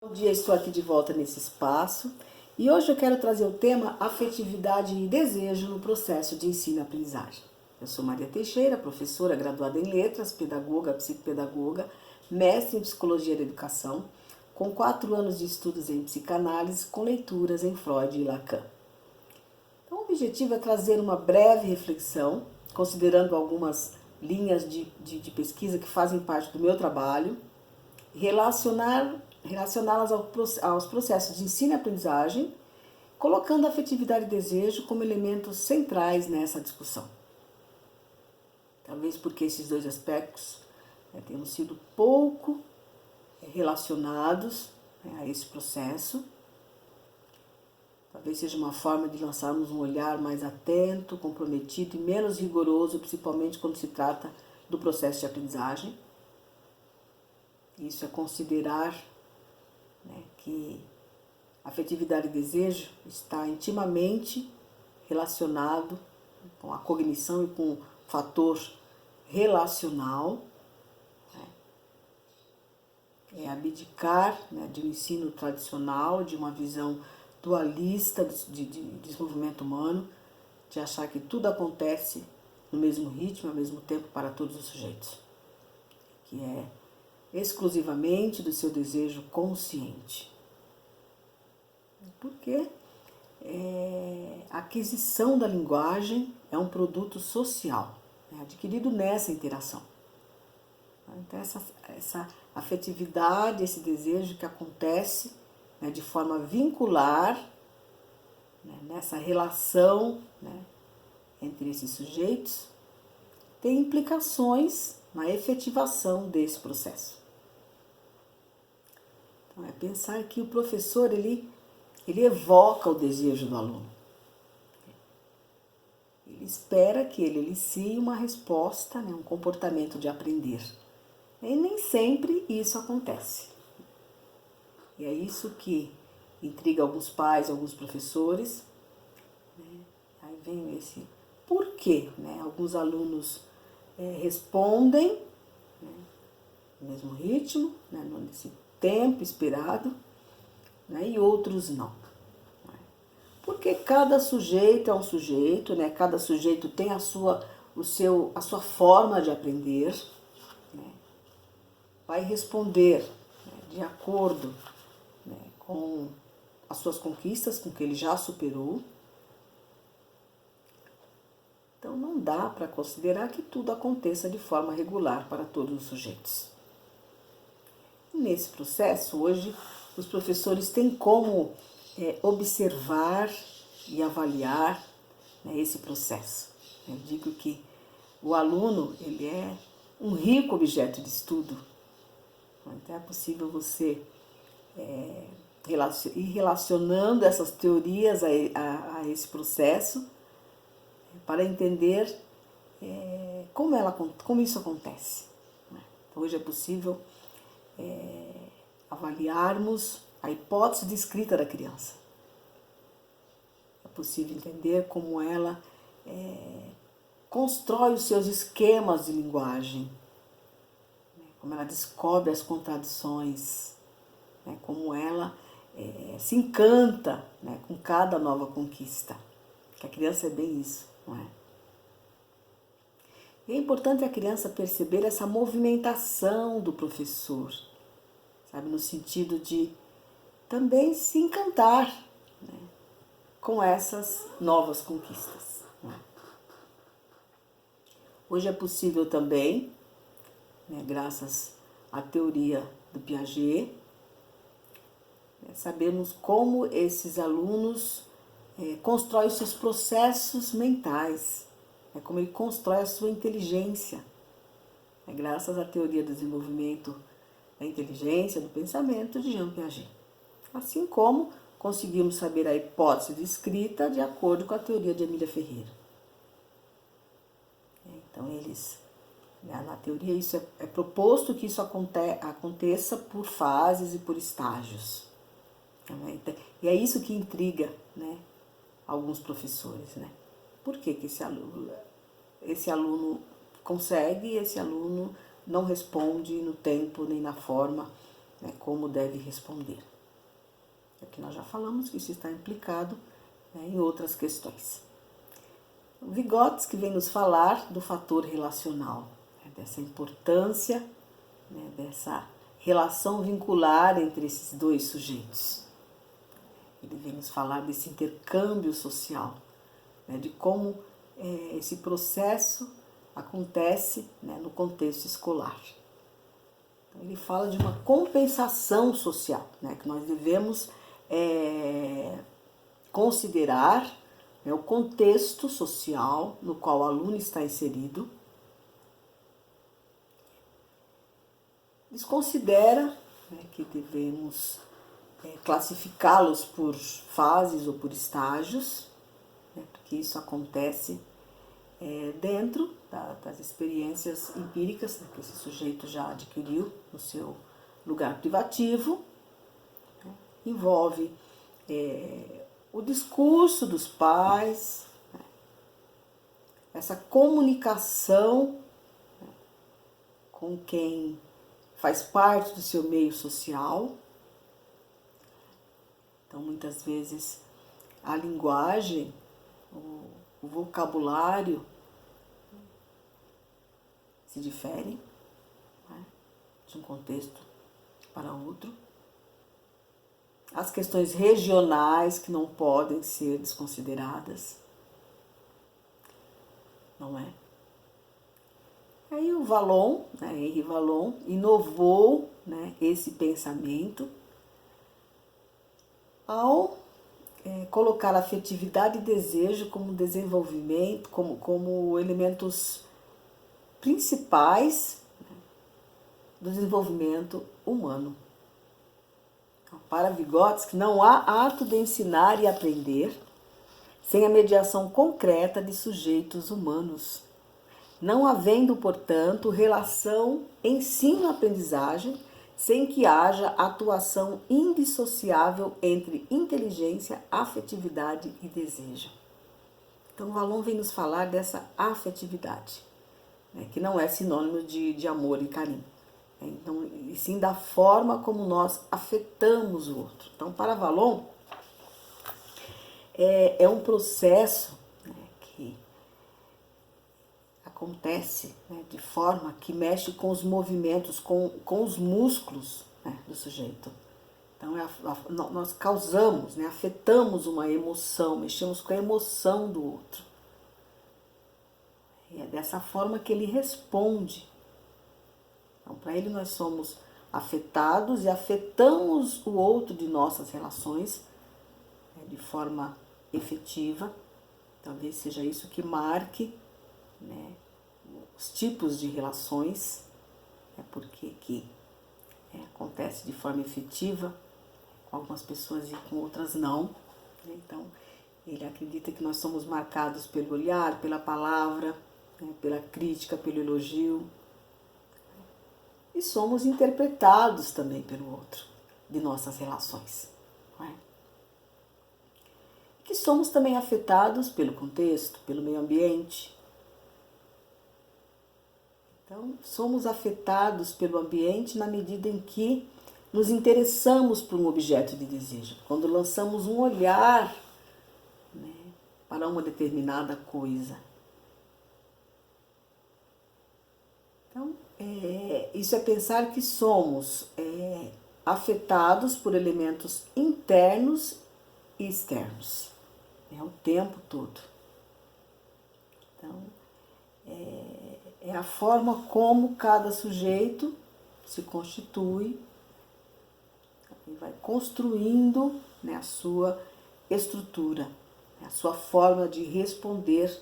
Bom dia, estou aqui de volta nesse espaço e hoje eu quero trazer o tema afetividade e desejo no processo de ensino e aprendizagem. Eu sou Maria Teixeira, professora graduada em letras, pedagoga, psicopedagoga, mestre em psicologia da educação, com 4 anos de estudos em psicanálise, com leituras em Freud e Lacan. Então, o objetivo é trazer uma breve reflexão, considerando algumas linhas de pesquisa que fazem parte do meu trabalho, relacioná-las aos processos de ensino e aprendizagem, colocando a afetividade e desejo como elementos centrais nessa discussão. Talvez porque esses dois aspectos tenham sido pouco relacionados a esse processo. Talvez seja uma forma de lançarmos um olhar mais atento, comprometido e menos rigoroso, principalmente quando se trata do processo de aprendizagem. Isso é considerar que afetividade e desejo está intimamente relacionado com a cognição e com o fator relacional. É abdicar de um ensino tradicional, de uma visão dualista de desenvolvimento humano, de achar que tudo acontece no mesmo ritmo, ao mesmo tempo para todos os sujeitos, que é exclusivamente do seu desejo consciente. Porque a aquisição da linguagem é um produto social, adquirido nessa interação. Então, essa afetividade, esse desejo que acontece de forma vincular, nessa relação entre esses sujeitos, tem implicações na efetivação desse processo. Então, é pensar que o professor ele evoca o desejo do aluno. Ele espera que ele elicie uma resposta, um comportamento de aprender. E nem sempre isso acontece. E é isso que intriga alguns pais, alguns professores. Aí vem esse porquê. Alguns alunos respondem no mesmo ritmo, nesse tempo esperado, e outros não. Porque cada sujeito é um sujeito, cada sujeito tem a sua forma de aprender, vai responder de acordo com as suas conquistas, com o que ele já superou. Então não dá para considerar que tudo aconteça de forma regular para todos os sujeitos. Nesse processo, hoje, os professores têm como observar e avaliar esse processo. Eu digo que o aluno ele é um rico objeto de estudo. Então é possível você ir relacionando essas teorias a esse processo para entender como isso acontece. Então, hoje é possível avaliarmos a hipótese de escrita da criança. É possível entender como ela constrói os seus esquemas de linguagem, como ela descobre as contradições, como ela se encanta com cada nova conquista. Que a criança é bem isso, não é? E é importante a criança perceber essa movimentação do professor, no sentido de também se encantar com essas novas conquistas. Hoje é possível também, graças à teoria do Piaget, sabermos como esses alunos constroem os seus processos mentais, como ele constrói a sua inteligência, graças à teoria do desenvolvimento da inteligência, do pensamento de Jean Piaget. Assim como conseguimos saber a hipótese de escrita de acordo com a teoria de Emília Ferreira. Então, na teoria, isso é proposto que isso aconteça por fases e por estágios. E é isso que intriga alguns professores. Por que esse aluno consegue e esse aluno não responde no tempo nem na forma como deve responder? Aqui nós já falamos que isso está implicado, né, em outras questões. O Vygotsky vem nos falar do fator relacional, né, dessa importância, né, dessa relação vincular entre esses dois sujeitos. Ele vem nos falar desse intercâmbio social, né, de como esse processo acontece, né, no contexto escolar. Então, ele fala de uma compensação social, né, que nós devemos considerar, né, o contexto social no qual o aluno está inserido. Desconsidera, né, que devemos classificá-los por fases ou por estágios, né, porque isso acontece dentro das experiências empíricas, né, que esse sujeito já adquiriu no seu lugar privativo, né, envolve o discurso dos pais, né, essa comunicação, né, com quem faz parte do seu meio social. Então, muitas vezes, a linguagem, o vocabulário se difere, né, de um contexto para outro. As questões regionais que não podem ser desconsideradas, não é? Aí o Vallon, né, Henri Vallon, inovou, né, esse pensamento ao colocar afetividade e desejo como desenvolvimento, como elementos principais, né, do desenvolvimento humano. Então, para Vygotsky, não há ato de ensinar e aprender sem a mediação concreta de sujeitos humanos, não havendo, portanto, relação ensino-aprendizagem sem que haja atuação indissociável entre inteligência, afetividade e desejo. Então, Vallon vem nos falar dessa afetividade, né, que não é sinônimo de amor e carinho, né, então, e sim da forma como nós afetamos o outro. Então, para Vallon, é um processo, né, que acontece, né, de forma que mexe com os movimentos, com os músculos, né, do sujeito. Então, nós causamos, né, afetamos uma emoção, mexemos com a emoção do outro. E é dessa forma que ele responde. Então, para ele, nós somos afetados e afetamos o outro de nossas relações, né, de forma efetiva. Talvez seja isso que marque, né, os tipos de relações, né, porque que acontece de forma efetiva com algumas pessoas e com outras não, né? Então, ele acredita que nós somos marcados pelo olhar, pela palavra, né, pela crítica, pelo elogio, e somos interpretados também pelo outro, de nossas relações, não é? Que somos também afetados pelo contexto, pelo meio ambiente. Então, somos afetados pelo ambiente na medida em que nos interessamos por um objeto de desejo, quando lançamos um olhar, né, para uma determinada coisa. Então, isso é pensar que somos afetados por elementos internos e externos, né, o tempo todo. Então, é a forma como cada sujeito se constitui e vai construindo, né, a sua estrutura, né, a sua forma de responder,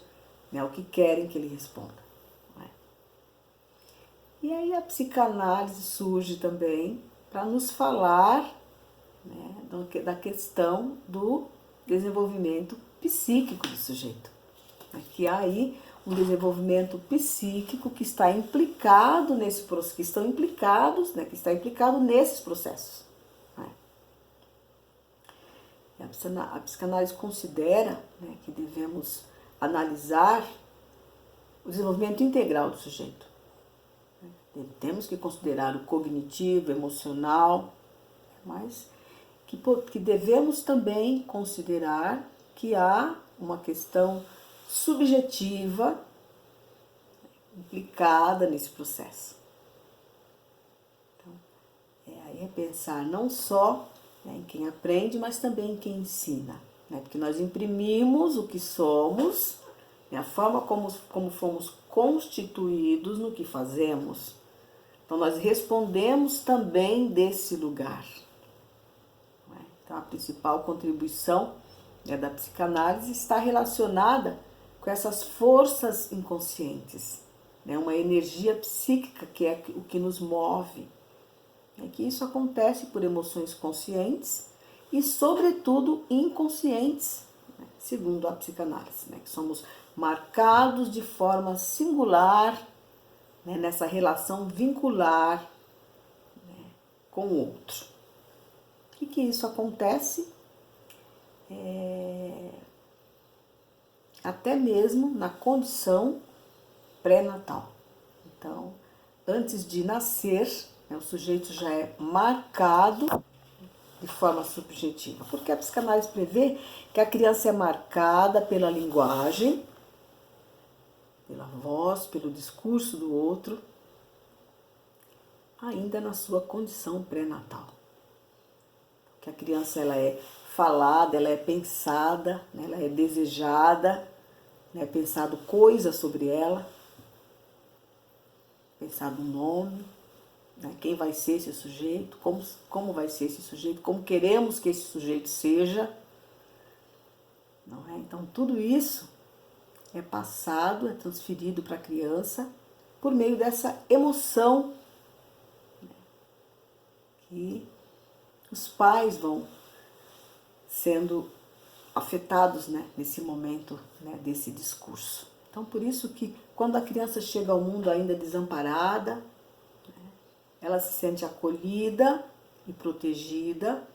né, ao que querem que ele responda. Não é? E aí a psicanálise surge também para nos falar, né, da questão do desenvolvimento psíquico do sujeito. Que há aí um desenvolvimento psíquico que está implicado nesse processo, que estão implicados, né, que está implicado nesses processos. Né? A psicanálise considera, né, que devemos analisar o desenvolvimento integral do sujeito. Temos que considerar o cognitivo, emocional, mas que devemos também considerar que há uma questão subjetiva implicada nesse processo. Então, aí é pensar não só, né, em quem aprende, mas também em quem ensina, né? Porque nós imprimimos o que somos, né, a forma como fomos constituídos no que fazemos. Então, nós respondemos também desse lugar. Né? Então, a principal contribuição, né, da psicanálise está relacionada com essas forças inconscientes, né? Uma energia psíquica que é o que nos move. É que isso acontece por emoções conscientes e, sobretudo, inconscientes, né? Segundo a psicanálise, né? Que somos marcados de forma singular, né? Nessa relação vincular, né, com o outro. O que isso acontece? Até mesmo na condição pré-natal. Então, antes de nascer, né, o sujeito já é marcado de forma subjetiva, porque a psicanálise prevê que a criança é marcada pela linguagem, pela voz, pelo discurso do outro, ainda na sua condição pré-natal. Que a criança ela é falada, ela é pensada, né, ela é desejada, né, pensado coisas sobre ela, pensado um nome, né, quem vai ser esse sujeito, como vai ser esse sujeito, como queremos que esse sujeito seja. Não é? Então, tudo isso é passado, é transferido para a criança por meio dessa emoção, né, que os pais vão sendo afetados, né, nesse momento, né, desse discurso. Então, por isso que quando a criança chega ao mundo ainda desamparada, né, ela se sente acolhida e protegida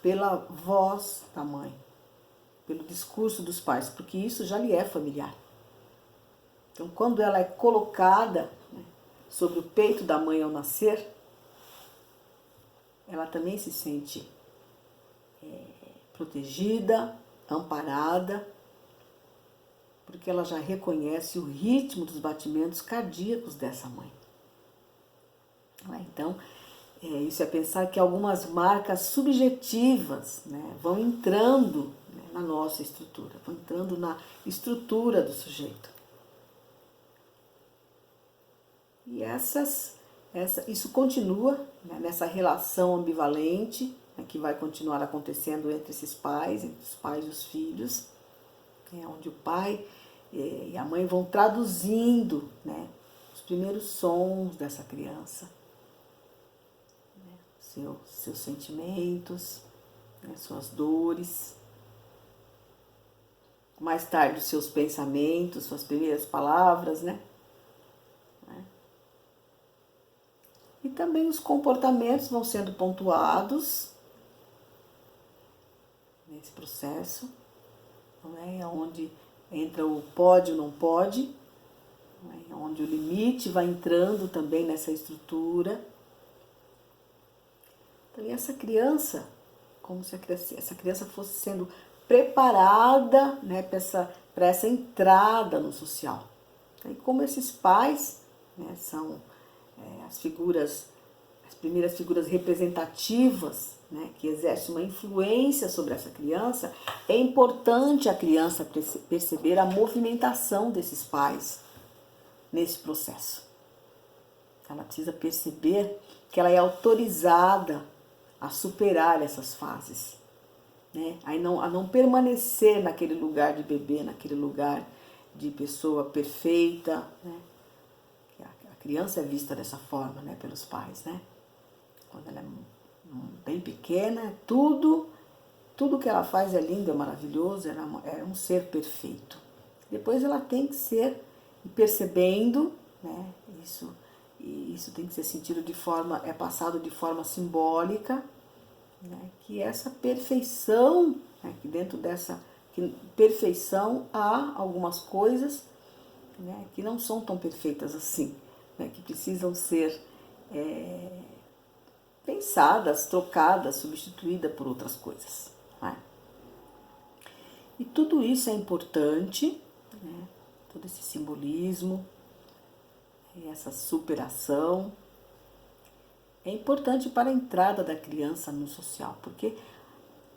pela voz da mãe, pelo discurso dos pais, porque isso já lhe é familiar. Então, quando ela é colocada, né, sobre o peito da mãe ao nascer, ela também se sente protegida, amparada, porque ela já reconhece o ritmo dos batimentos cardíacos dessa mãe. Então, isso é pensar que algumas marcas subjetivas, né, vão entrando, né, na nossa estrutura, vão entrando na estrutura do sujeito. E isso continua, né, nessa relação ambivalente, né, que vai continuar acontecendo entre esses pais, entre os pais e os filhos, onde o pai e a mãe vão traduzindo, né, os primeiros sons dessa criança, né, seus sentimentos, né, suas dores, mais tarde os seus pensamentos, suas primeiras palavras, né? E também os comportamentos vão sendo pontuados nesse processo, não é? Onde entra o pode ou não pode, não é? Onde o limite vai entrando também nessa estrutura. Então, e essa criança, como se essa criança fosse sendo preparada, né, para essa entrada no social. E como esses pais, né, são as primeiras figuras representativas, né, que exercem uma influência sobre essa criança, é importante a criança perceber a movimentação desses pais nesse processo. Ela precisa perceber que ela é autorizada a superar essas fases, né, a não permanecer naquele lugar de bebê, naquele lugar de pessoa perfeita, né. A criança é vista dessa forma, né, pelos pais, né? Quando ela é bem pequena, tudo que ela faz é lindo, é maravilhoso, é um ser perfeito. Depois ela tem que ser percebendo, né, isso tem que ser sentido passado de forma simbólica, né, que essa perfeição, né, que dentro dessa perfeição há algumas coisas, né, que não são tão perfeitas assim, né, que precisam ser pensadas, trocadas, substituídas por outras coisas. Né? E tudo isso é importante, né? Todo esse simbolismo, essa superação, é importante para a entrada da criança no social,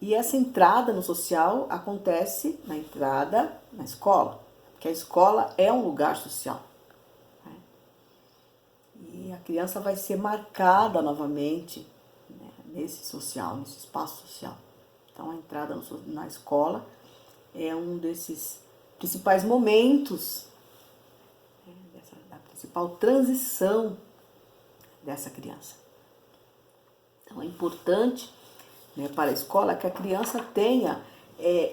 e essa entrada no social acontece na entrada na escola, porque a escola é um lugar social. Né? E a criança vai ser marcada novamente, né, nesse social, nesse espaço social. Então a entrada na escola é um desses principais momentos, né, da principal transição dessa criança. Então é importante, né, para a escola que a criança tenha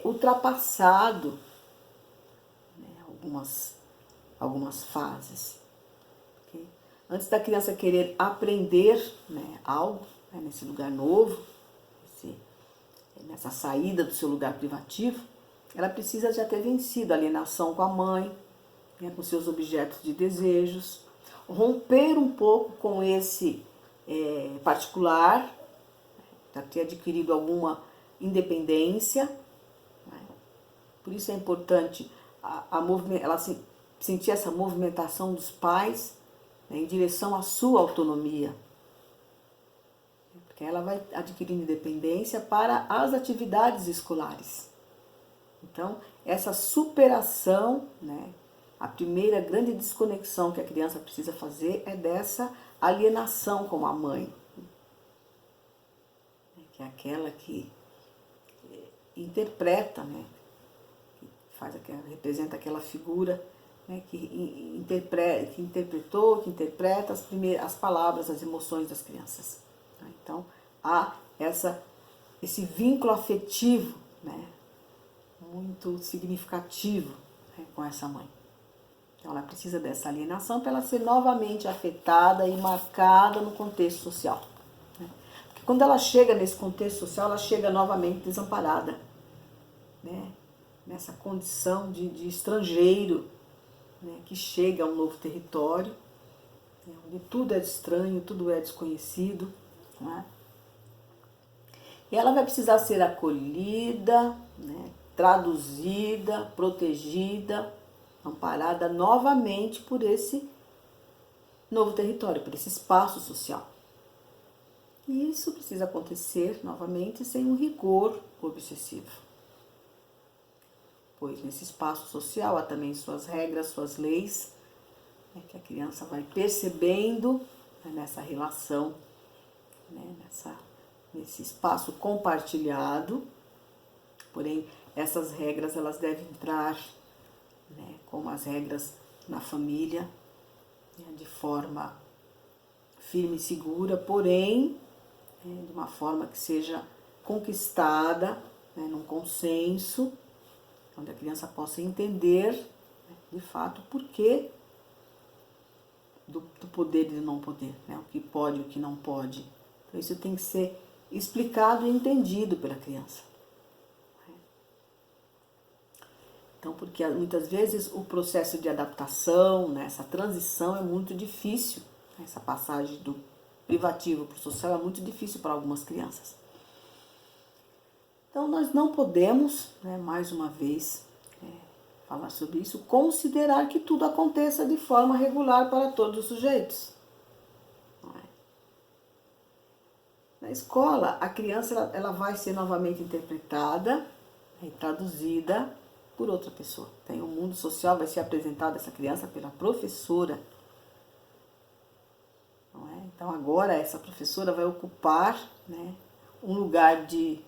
ultrapassado, né, algumas fases. Okay? Antes da criança querer aprender, né, algo, né, nesse lugar novo, nessa saída do seu lugar privativo, ela precisa já ter vencido a alienação com a mãe, né, com seus objetos de desejos, romper um pouco com esse particular, já ter adquirido alguma independência. Né? Por isso é importante ela sentir essa movimentação dos pais, né, em direção à sua autonomia. Porque ela vai adquirindo independência para as atividades escolares. Então, essa superação, né, a primeira grande desconexão que a criança precisa fazer é dessa alienação com a mãe, que é aquela que interpreta, né, que representa aquela figura, né, que interpreta as palavras, as emoções das crianças. Então, há esse vínculo afetivo, né, muito significativo, né, com essa mãe. Então, ela precisa dessa alienação para ela ser novamente afetada e marcada no contexto social. Né? Porque quando ela chega nesse contexto social, ela chega novamente desamparada, né? Nessa condição de estrangeiro, né, que chega a um novo território, né, onde tudo é estranho, tudo é desconhecido. Né? E ela vai precisar ser acolhida, né, traduzida, protegida, amparada novamente por esse novo território, por esse espaço social. E isso precisa acontecer novamente sem um rigor obsessivo. Pois nesse espaço social há também suas regras, suas leis, né, que a criança vai percebendo, né, nessa relação, né, nesse espaço compartilhado. Porém, essas regras elas devem entrar, né, como as regras na família, né, de forma firme e segura, porém, de uma forma que seja conquistada, né, num consenso, onde a criança possa entender, né, de fato, o porquê do poder e do não poder, né, o que pode e o que não pode. Então, isso tem que ser explicado e entendido pela criança. Então, porque muitas vezes o processo de adaptação, né, essa transição é muito difícil, né, essa passagem do privativo para o social é muito difícil para algumas crianças. Então, nós não podemos, né, mais uma vez, falar sobre isso, considerar que tudo aconteça de forma regular para todos os sujeitos. Na escola, a criança ela vai ser novamente interpretada e traduzida por outra pessoa. Tem o mundo social, vai ser apresentado essa criança pela professora. Não é? Então agora essa professora vai ocupar, né, um lugar de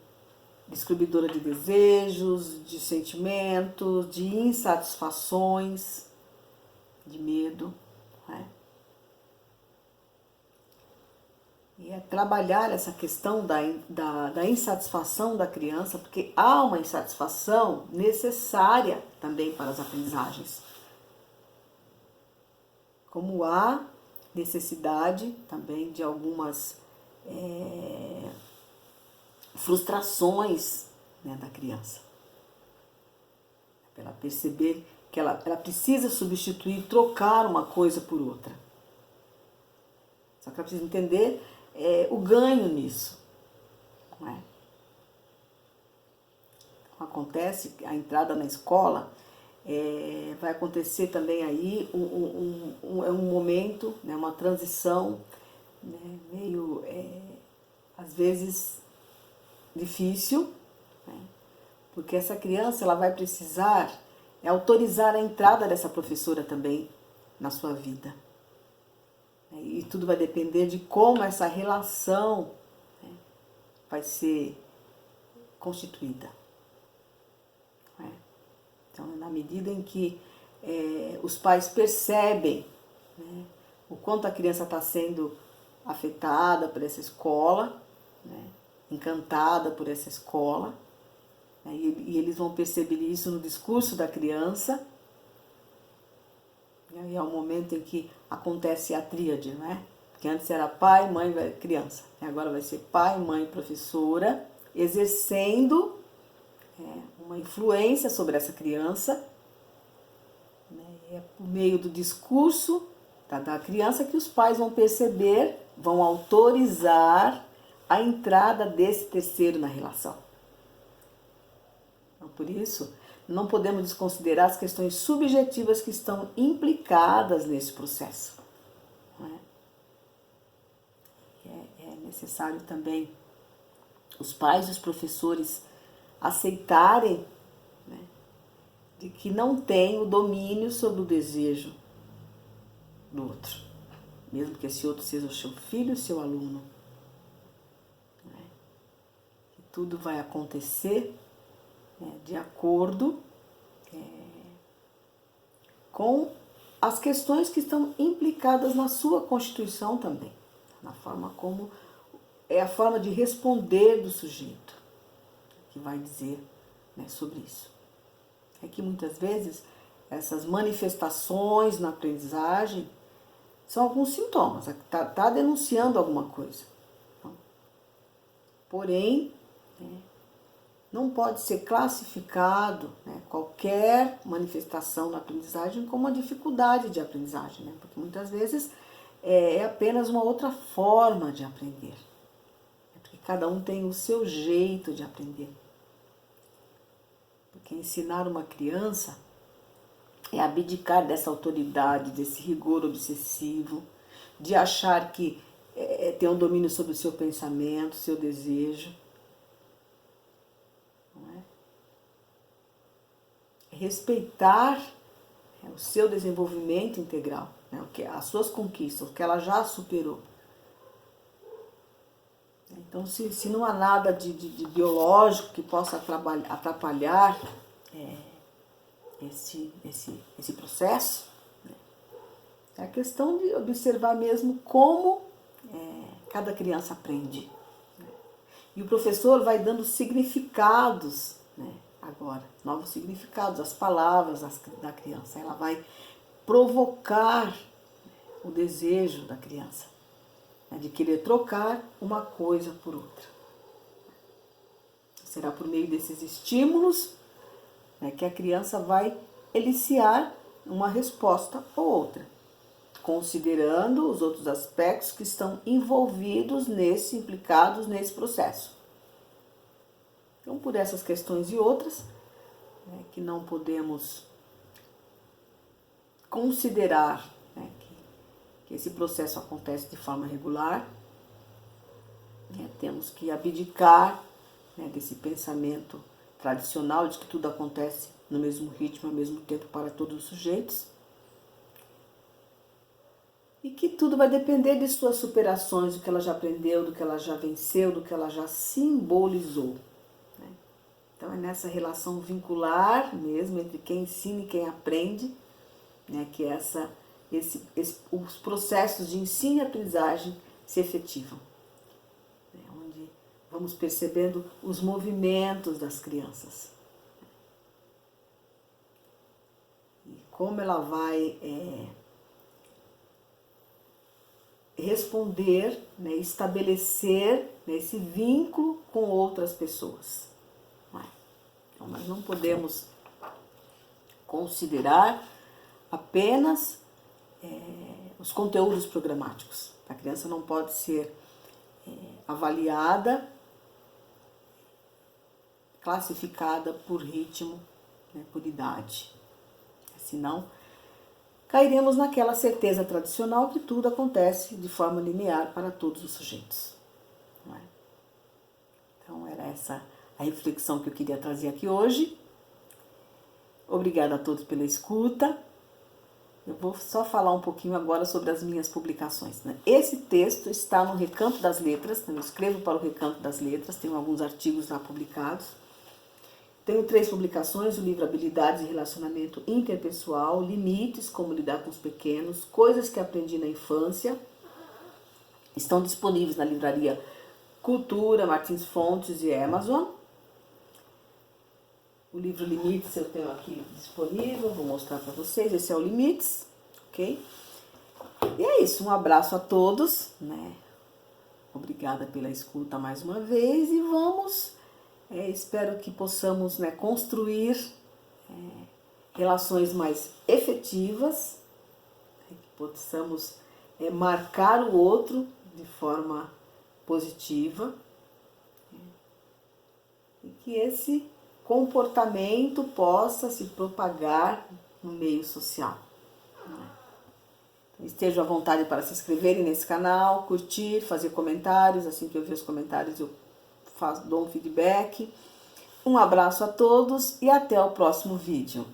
descobridora de desejos, de sentimentos, de insatisfações, de medo. Não é? E é trabalhar essa questão da insatisfação da criança, porque há uma insatisfação necessária também para as aprendizagens. Como há necessidade também de algumas frustrações, né, da criança. Para ela perceber que ela precisa substituir, trocar uma coisa por outra. Só que ela precisa entender o ganho nisso. Não é? Acontece a entrada na escola, vai acontecer também aí um momento, né, uma transição, né, meio, às vezes, difícil, né, porque essa criança ela vai precisar autorizar a entrada dessa professora também na sua vida. E tudo vai depender de como essa relação, né, vai ser constituída. Né? Então, na medida em que os pais percebem, né, o quanto a criança está sendo afetada por essa escola, né, encantada por essa escola, né, e eles vão perceber isso no discurso da criança, né, e é o momento em que acontece a tríade, né? Porque antes era pai, mãe, criança. Agora vai ser pai, mãe, professora, exercendo uma influência sobre essa criança, né? É por meio do discurso da criança que os pais vão perceber, vão autorizar a entrada desse terceiro na relação. Então, por isso, não podemos desconsiderar as questões subjetivas que estão implicadas nesse processo. Não é? É necessário também os pais e os professores aceitarem, né, de que não tem o domínio sobre o desejo do outro, mesmo que esse outro seja o seu filho, o seu aluno. Né? Que tudo vai acontecer, né, de acordo com as questões que estão implicadas na sua Constituição também, na forma como é a forma de responder do sujeito que vai dizer, né, sobre isso. É que muitas vezes essas manifestações na aprendizagem são alguns sintomas, está denunciando alguma coisa. Porém, não pode ser classificado, né, qualquer manifestação na aprendizagem como uma dificuldade de aprendizagem, né, porque muitas vezes é apenas uma outra forma de aprender. Porque cada um tem o seu jeito de aprender. Porque ensinar uma criança é abdicar dessa autoridade, desse rigor obsessivo, de achar que tem um domínio sobre o seu pensamento, seu desejo. Não é? É respeitar o seu desenvolvimento integral, né, as suas conquistas, o que ela já superou. Então, se não há nada de biológico que possa atrapalhar esse processo, né, é a questão de observar mesmo como cada criança aprende. Né? E o professor vai dando significados, né, agora, novos significados, às palavras da criança. Ela vai provocar o desejo da criança, né, de querer trocar uma coisa por outra. Será por meio desses estímulos, né, que a criança vai eliciar uma resposta ou outra, considerando os outros aspectos que estão envolvidos implicados nesse processo. Então, por essas questões e outras, né, que não podemos considerar, né, que esse processo acontece de forma regular, né, temos que abdicar, né, desse pensamento tradicional de que tudo acontece no mesmo ritmo, ao mesmo tempo para todos os sujeitos, e que tudo vai depender de suas superações, do que ela já aprendeu, do que ela já venceu, do que ela já simbolizou. Né? Então é nessa relação vincular mesmo entre quem ensina e quem aprende, né, que os processos de ensino e aprendizagem se efetivam. Né? Onde vamos percebendo os movimentos das crianças. E como ela vai responder, né, estabelecer, né, esse vínculo com outras pessoas. Então, nós não podemos considerar apenas os conteúdos programáticos. A criança não pode ser avaliada, classificada por ritmo, né, por idade. Senão, cairemos naquela certeza tradicional que tudo acontece de forma linear para todos os sujeitos. Não é? Então, era essa a reflexão que eu queria trazer aqui hoje. Obrigada a todos pela escuta. Eu vou só falar um pouquinho agora sobre as minhas publicações, né? Esse texto está no Recanto das Letras, eu escrevo para o Recanto das Letras, tenho alguns artigos lá publicados. Tenho 3 publicações, o livro Habilidades e Relacionamento Interpessoal, Limites, Como Lidar com os Pequenos, Coisas que Aprendi na Infância. Estão disponíveis na livraria Cultura, Martins Fontes e Amazon. O livro Limites eu tenho aqui disponível, vou mostrar para vocês. Esse é o Limites, ok? E é isso, um abraço a todos, né? Obrigada pela escuta mais uma vez e vamos, espero que possamos, né, construir relações mais efetivas, que possamos marcar o outro de forma positiva e que esse comportamento possa se propagar no meio social. Então, estejam à vontade para se inscreverem nesse canal, curtir, fazer comentários. Assim que eu ver os comentários eu dou um feedback. Um abraço a todos e até o próximo vídeo.